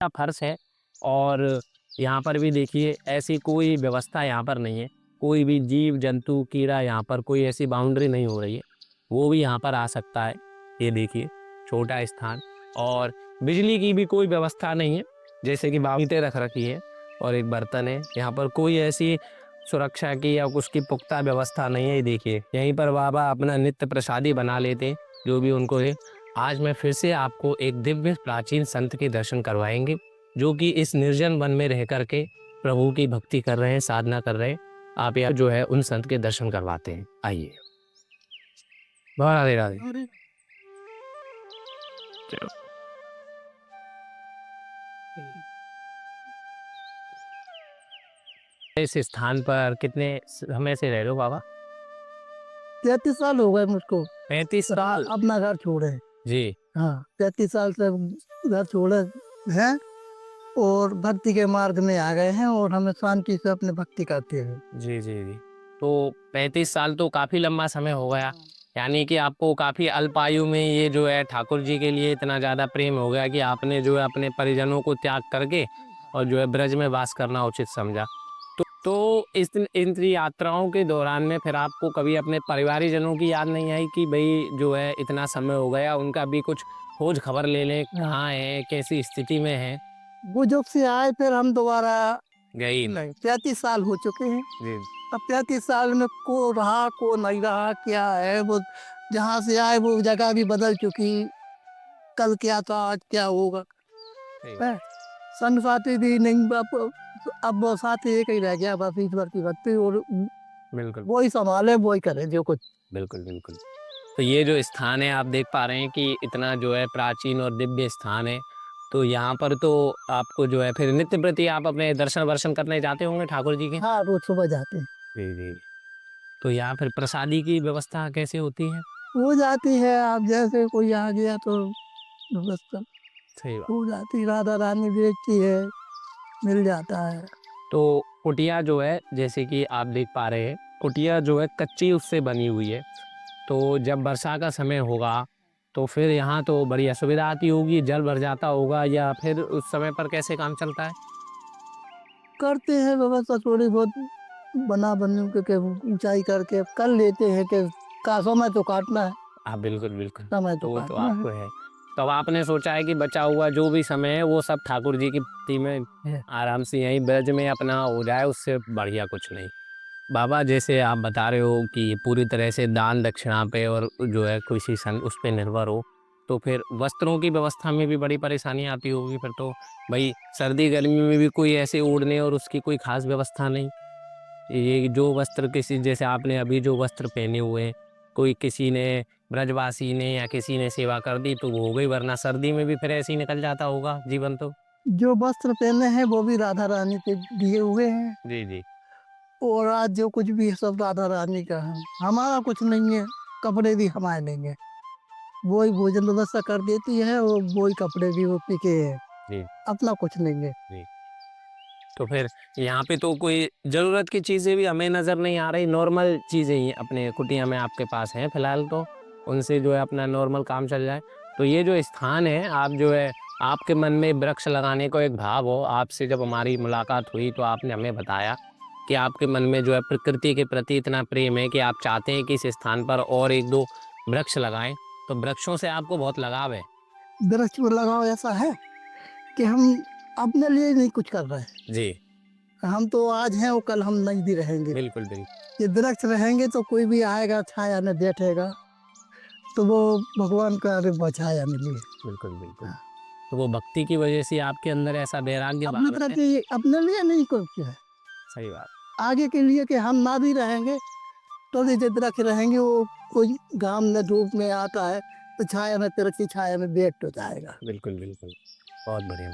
का फर्श है और यहाँ पर भी देखिए ऐसी कोई व्यवस्था यहाँ पर नहीं है। कोई भी जीव जंतु कीड़ा यहाँ पर कोई ऐसी बाउंड्री नहीं हो रही है, वो भी यहाँ पर आ सकता है। ये देखिए छोटा स्थान और बिजली की भी कोई व्यवस्था नहीं है, जैसे कि बाल्टी रख रखी है और एक बर्तन है। यहाँ पर कोई ऐसी सुरक्षा की या उसकी पुख्ता व्यवस्था नहीं है। ये देखिए यहीं पर बाबा अपना नित्य प्रसादी बना लेते हैं, जो भी उनको है। आज मैं फिर से आपको एक दिव्य प्राचीन संत के दर्शन करवाएंगे, जो कि इस निर्जन वन में रह करके प्रभु की भक्ति कर रहे हैं, साधना कर रहे हैं। आप यहाँ जो है उन संत के दर्शन करवाते हैं। आइए। बहुत राधे राधे। चलो। इस स्थान पर कितने समय से रह रहे हो बाबा? 33 साल हो गए मुझको 35 साल। अपना घर छोड़े। जी। हाँ, 33 साल से घर छोड़े हैं और भक्ति के मार्ग में आ गए हैं और हमें शांति से अपने भक्ति करते हैं। जी जी जी। तो 35 साल तो काफी लंबा समय हो गया, यानी कि आपको काफी अल्प आयु में ये जो है ठाकुर जी के लिए इतना ज्यादा प्रेम हो गया कि आपने जो है अपने परिजनों को त्याग करके और जो है ब्रज में वास करना उचित समझा। तो इन यात्राओं के दौरान में फिर आपको कभी अपने परिवारीजनों की याद नहीं आई कि भाई जो है इतना समय हो गया, उनका भी कुछ खोज खबर ले लें, कहाँ है, कैसी स्थिति में है? वो जब से आए फिर हम दोबारा गई नहीं। 33 साल हो चुके हैं। जी। अब 33 साल में को रहा को नहीं रहा, क्या है वो, जहाँ से आए वो जगह भी बदल चुकी। कल क्या था आज क्या होगा, है? संग साथी भी नहीं, अब वो साथी एक ही रह गया बस, ईश्वर की भक्ति और बिल्कुल वही संभाले वही करे जो कुछ। बिल्कुल बिल्कुल। तो ये जो स्थान है आप देख पा रहे हैं कि इतना जो है प्राचीन और दिव्य स्थान है। तो यहाँ पर तो आपको जो है फिर नित्य प्रति आप अपने दर्शन वर्शन करने जाते होंगे ठाकुर जी के? हाँ, रोज सुबह जाते हैं। जी जी। तो यहाँ फिर प्रसादी की व्यवस्था कैसे होती है? हो जाती है, आप जैसे कोई आ गया तो व्यवस्था सही बात। हो जाती, राधा रानी बेचती है, मिल जाता है। तो कुटिया जो है जैसे कि आप देख पा रहे हैं, कुटिया जो है कच्ची उससे बनी हुई है। तो जब वर्षा का समय होगा तो फिर यहाँ तो बड़ी असुविधा आती होगी, जल भर जाता होगा, या फिर उस समय पर कैसे काम चलता है? करते हैं व्यवस्था थोड़ी बहुत, बना बनी के ऊंचाई करके कर लेते हैं कि का समय तो काटना है, हाँ बिल्कुल बिल्कुल। समय तो तो वो तो काटना आपको है। तो अब आपने सोचा है कि बचा हुआ जो भी समय है वो सब ठाकुर जी की भक्ति में है। आराम से यहीं ब्रज में अपना हो जाए, उससे बढ़िया कुछ नहीं। बाबा जैसे आप बता रहे हो कि पूरी तरह से दान दक्षिणा पे और जो है किसी सन उस पे निर्भर हो, तो फिर वस्त्रों की व्यवस्था में भी बड़ी परेशानी आती होगी फिर तो। भाई सर्दी गर्मी में भी कोई ऐसे ओढ़ने और उसकी कोई खास व्यवस्था नहीं। ये जो वस्त्र किसी जैसे आपने अभी जो वस्त्र पहने हुए हैं, कोई किसी ने ब्रजवासी ने या किसी ने सेवा कर दी तो वो हो गई, वरना सर्दी में भी फिर ऐसे ही निकल जाता होगा जीवन तो। जो वस्त्र पहने हैं वो भी राधा रानी के दिए हुए हैं जी जी। और आज जो कुछ भी है सब राधा रानी का है, हमारा कुछ नहीं है। कपड़े भी हमारे नहीं है, वही भोजन व्यवस्था कर देती है और वही कपड़े भी वो के है, जी अपना कुछ नहीं है। जी। तो फिर यहाँ पे तो कोई ज़रूरत की चीज़ें भी हमें नज़र नहीं आ रही, नॉर्मल चीज़ें ही अपने कुटिया में आपके पास हैं फिलहाल, तो उनसे जो है अपना नॉर्मल काम चल जाए। तो ये जो स्थान है, आप जो है आपके मन में वृक्ष लगाने को एक भाव हो, आपसे जब हमारी मुलाकात हुई तो आपने हमें बताया कि आपके मन में जो है प्रकृति के प्रति इतना प्रेम है कि आप चाहते हैं कि इस स्थान पर और 1-2 वृक्ष लगाएं। तो वृक्षों से आपको बहुत लगाव है। वृक्ष में लगाव ऐसा है कि हम अपने लिए नहीं कुछ कर रहे हैं। जी हम तो आज हैं और कल हम नहीं भी रहेंगे। बिल्कुल बिल्कुल। ये वृक्ष रहेंगे तो कोई भी आएगा छाया में बैठेगा, तो वो भगवान का छाया मिली है। बिल्कुल बिल्कुल। हाँ। तो वो भक्ति की वजह से आपके अंदर ऐसा वैराग्य अपने भाव है। प्रति अपने लिए नहीं कुछ है, सही बात। आगे के लिए कि हम ना भी रहेंगे तो भी जब वृक्ष रहेंगे, वो कोई घाम में धूप में आता है तो छाया में, पेड़ की छाया में बैठ तो जाएगा। बिल्कुल बिल्कुल। बहुत बढ़िया।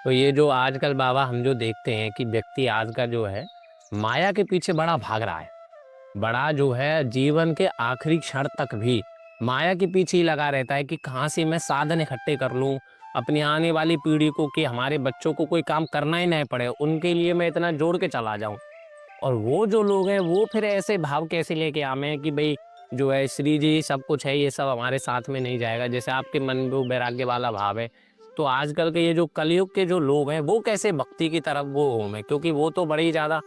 तो ये जो आजकल बाबा हम जो देखते हैं कि व्यक्ति आज का जो है माया के पीछे बड़ा भाग रहा है, बड़ा जो है जीवन के आखिरी क्षण तक भी माया के पीछे ही लगा रहता है कि कहाँ से मैं साधन इकट्ठे कर लूँ अपनी आने वाली पीढ़ी को, कि हमारे बच्चों को कोई काम करना ही नहीं पड़े, उनके लिए मैं इतना जोड़ के चला जाऊं। और वो जो लोग हैं वो फिर ऐसे भाव कैसे लेके आमे हैं कि भाई जो है श्री जी सब कुछ है, ये सब हमारे साथ में नहीं जाएगा, जैसे आपके मन में वो वैराग्य वाला भाव है। तो आजकल के ये जो कलयुग के जो लोग हैं वो कैसे भक्ति की तरफ वो होंगे, क्योंकि वो तो बड़ी ज़्यादा,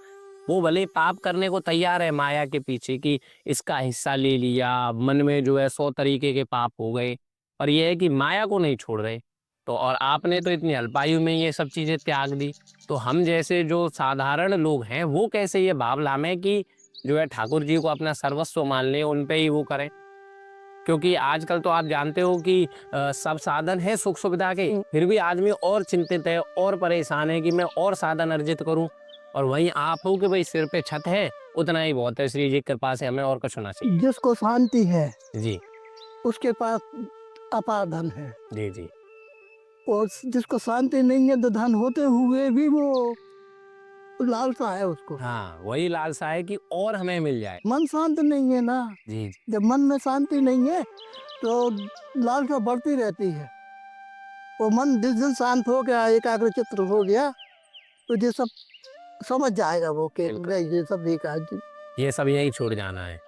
वो भले पाप करने को तैयार है माया के पीछे कि इसका हिस्सा ले लिया, मन में जो है 100 तरीके के पाप हो गए, पर ये है कि माया को नहीं छोड़ रहे। तो और आपने तो इतनी अल्पायु में ये सब चीज़ें त्याग दी, तो हम जैसे जो साधारण लोग हैं वो कैसे ये भाव लामें कि जो है ठाकुर जी को अपना सर्वस्व मान लें, उन पे ही वो करें? क्योंकि आजकल तो आप जानते हो कि सब साधन है सुख सुविधा के, फिर भी आदमी और चिंतित है और परेशान है कि मैं और साधन अर्जित करूं, और वहीं आप हो कि भाई सिर पे छत है, उतना ही बहुत है, श्री जी की कृपा से हमें और कुछ होना चाहिए। जिसको शांति है जी उसके पास अपार धन है, जी जी। और जिसको शांति नहीं है तो धन होते हुए भी वो लालसा है उसको। हाँ, वही लालसा है कि और हमें मिल जाए। मन शांत नहीं है ना, जी जी। जब मन में शांति नहीं है तो लालसा बढ़ती रहती है। वो मन जिस दिन शांत हो गया, एकाग्रचित्त हो गया, तो ये सब समझ जाएगा वो कि बिल्कुल। ये सब बेकार। ये सब यही छूट जाना है।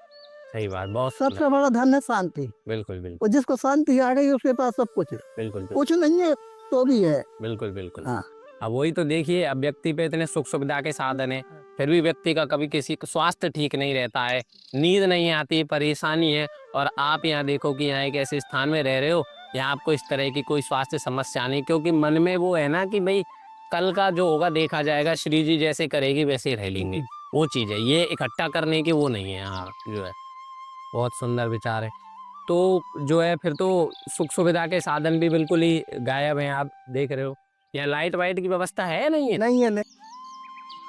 सही बात, बहुत सुंदर। सबसे बड़ा धन है शांति, बिल्कुल बिल्कुल और जिसको शांति आ गई उसके पास सब कुछ है। बिल्कुल कुछ नहीं है तो भी है। बिल्कुल बिल्कुल। हाँ, अब वही तो देखिए, अब व्यक्ति पे इतने सुख सुविधा के साधन है, फिर भी व्यक्ति का कभी किसी का स्वास्थ्य ठीक नहीं रहता है, नींद नहीं आती, परेशानी है। और आप यहाँ देखो कि यहाँ एक ऐसे स्थान में रह रहे हो, यहाँ आपको इस तरह की कोई स्वास्थ्य समस्या नहीं, क्योंकि मन में वो है ना कि भाई कल का जो होगा देखा जाएगा, श्री जी जैसे करेगी वैसे ही रह लेंगे, वो चीज़ है। ये इकट्ठा करने की वो नहीं है यहाँ जो है। बहुत सुंदर विचार है। तो जो है फिर तो सुख सुविधा के साधन भी बिल्कुल ही गायब हैं, आप देख रहे हो। यहाँ लाइट वाइट की व्यवस्था है या नहीं है? नहीं है, नहीं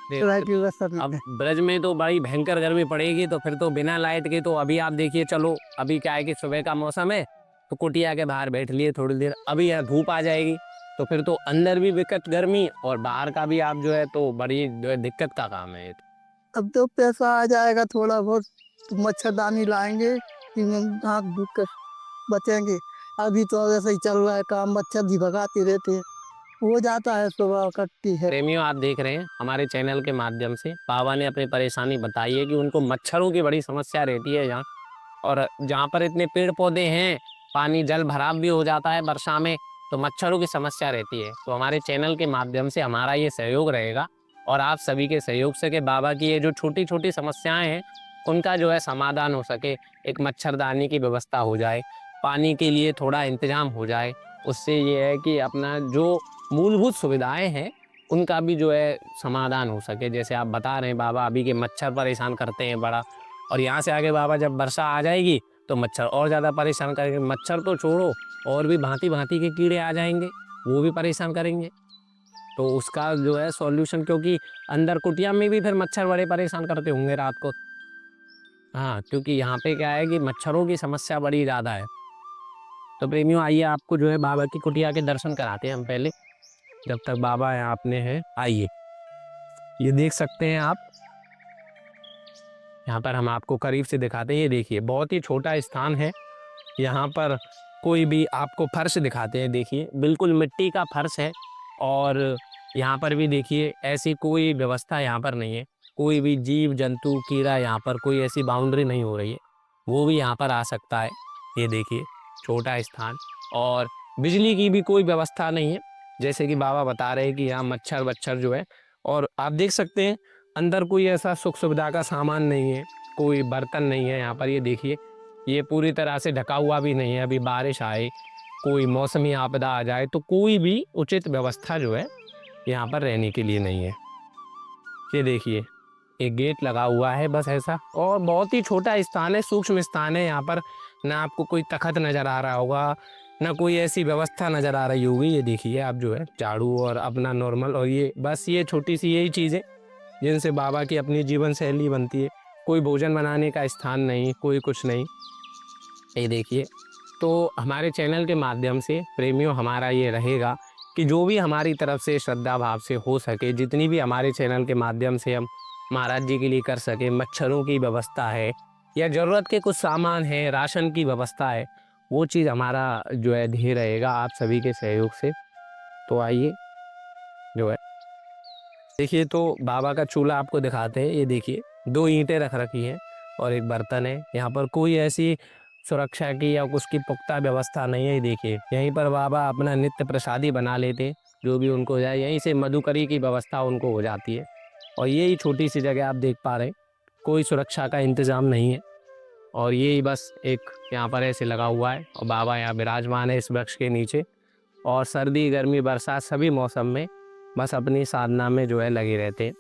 देख, किराए की व्यवस्था नहीं अब है। ब्रज में तो बड़ी भयंकर गर्मी पड़ेगी, तो फिर तो बिना लाइट के तो अभी आप देखिए, चलो अभी क्या है कि सुबह का मौसम है, तो कुटिया के बाहर बैठ लिए थोड़ी देर, अभी यहाँ धूप आ जाएगी, तो फिर तो अंदर भी विकट गर्मी और बाहर का भी आप जो है तो बड़ी जो है दिक्कत का काम है ये तो। अब तो पैसा आ जाएगा थोड़ा बहुत तो मच्छरदानी लाएंगे कि नाक धूप के बचेंगे। अभी तो ऐसे ही चल रहा है काम, मच्छर भी भगाते रहते हैं, हो जाता है, सुबह कटती है। प्रेमियों, आप देख रहे हैं हमारे चैनल के माध्यम से बाबा ने अपनी परेशानी बताई है कि उनको मच्छरों की बड़ी समस्या रहती है यहाँ, और जहाँ पर इतने पेड़ पौधे हैं, पानी जल भराव भी हो जाता है वर्षा में, तो मच्छरों की समस्या रहती है। तो हमारे चैनल के माध्यम से हमारा ये सहयोग रहेगा, और आप सभी के सहयोग से कि बाबा की ये जो छोटी छोटी समस्याएं हैं उनका जो है समाधान हो सके, एक मच्छरदानी की व्यवस्था हो जाए, पानी के लिए थोड़ा इंतजाम हो जाए। उससे ये है कि अपना जो मूलभूत सुविधाएं हैं उनका भी जो है समाधान हो सके। जैसे आप बता रहे हैं बाबा अभी के मच्छर परेशान करते हैं बड़ा, और यहाँ से आगे बाबा जब वर्षा आ जाएगी तो मच्छर और ज़्यादा परेशान करेंगे। मच्छर तो छोड़ो, और भी भांति भांति के कीड़े आ जाएंगे, वो भी परेशान करेंगे। तो उसका जो है सॉल्यूशन, क्योंकि अंदर कुटिया में भी फिर मच्छर बड़े परेशान करते होंगे रात को। हाँ, क्योंकि यहाँ पे क्या है कि मच्छरों की समस्या बड़ी ज़्यादा है। तो प्रेमियों, आइए आपको जो है बाबा की कुटिया के दर्शन कराते हैं हम पहले, जब तक बाबा यहाँ अपने हैं। आइए, ये देख सकते हैं आप, यहाँ पर हम आपको करीब से दिखाते हैं। ये देखिए, बहुत ही छोटा स्थान है। यहाँ पर कोई भी आपको फर्श दिखाते हैं, देखिए बिल्कुल मिट्टी का फर्श है, और यहाँ पर भी देखिए ऐसी कोई व्यवस्था यहाँ पर नहीं है। कोई भी जीव जंतु कीड़ा यहाँ पर कोई ऐसी बाउंड्री नहीं हो रही है, वो भी यहाँ पर आ सकता है। ये देखिए छोटा स्थान, और बिजली की भी कोई व्यवस्था नहीं है, जैसे कि बाबा बता रहे हैं कि यहाँ मच्छर वच्छर जो है। और आप देख सकते हैं अंदर कोई ऐसा सुख सुविधा का सामान नहीं है, कोई बर्तन नहीं है यहाँ पर। ये देखिए, ये पूरी तरह से ढका हुआ भी नहीं है। अभी बारिश आए, कोई मौसमी आपदा आ जाए, तो कोई भी उचित व्यवस्था जो है यहाँ पर रहने के लिए नहीं है। ये देखिए, एक गेट लगा हुआ है बस ऐसा, और बहुत ही छोटा स्थान है, सूक्ष्म स्थान है। यहाँ पर ना आपको कोई तखत नज़र आ रहा होगा, ना कोई ऐसी व्यवस्था नज़र आ रही होगी। ये देखिए आप जो है झाड़ू और अपना नॉर्मल, और ये बस ये छोटी सी यही चीज़ें जिनसे बाबा की अपनी जीवन शैली बनती है। कोई भोजन बनाने का स्थान नहीं, कोई कुछ नहीं। ये देखिए, तो हमारे चैनल के माध्यम से प्रेमियों हमारा ये रहेगा कि जो भी हमारी तरफ से श्रद्धा भाव से हो सके, जितनी भी हमारे चैनल के माध्यम से हम महाराज जी के लिए कर सके, मच्छरों की व्यवस्था है या ज़रूरत के कुछ सामान है, राशन की व्यवस्था है, वो चीज़ हमारा जो है ध्येय रहेगा आप सभी के सहयोग से। तो आइए जो है देखिए, तो बाबा का चूल्हा आपको दिखाते हैं। ये देखिए, 2 ईंटें रख रखी हैं और एक बर्तन है। यहाँ पर कोई ऐसी सुरक्षा की या उसकी पुख्ता व्यवस्था नहीं है। देखिए यहीं पर बाबा अपना नित्य प्रसादी बना लेते, जो भी उनको जाए, यहीं से मधुकरी की व्यवस्था उनको हो जाती है। और यही छोटी सी जगह आप देख पा रहे हैं, कोई सुरक्षा का इंतज़ाम नहीं है। और यही बस एक यहाँ पर ऐसे लगा हुआ है और बाबा यहाँ विराजमान है इस वृक्ष के नीचे। और सर्दी गर्मी बरसात सभी मौसम में बस अपनी साधना में जो है लगे रहते हैं।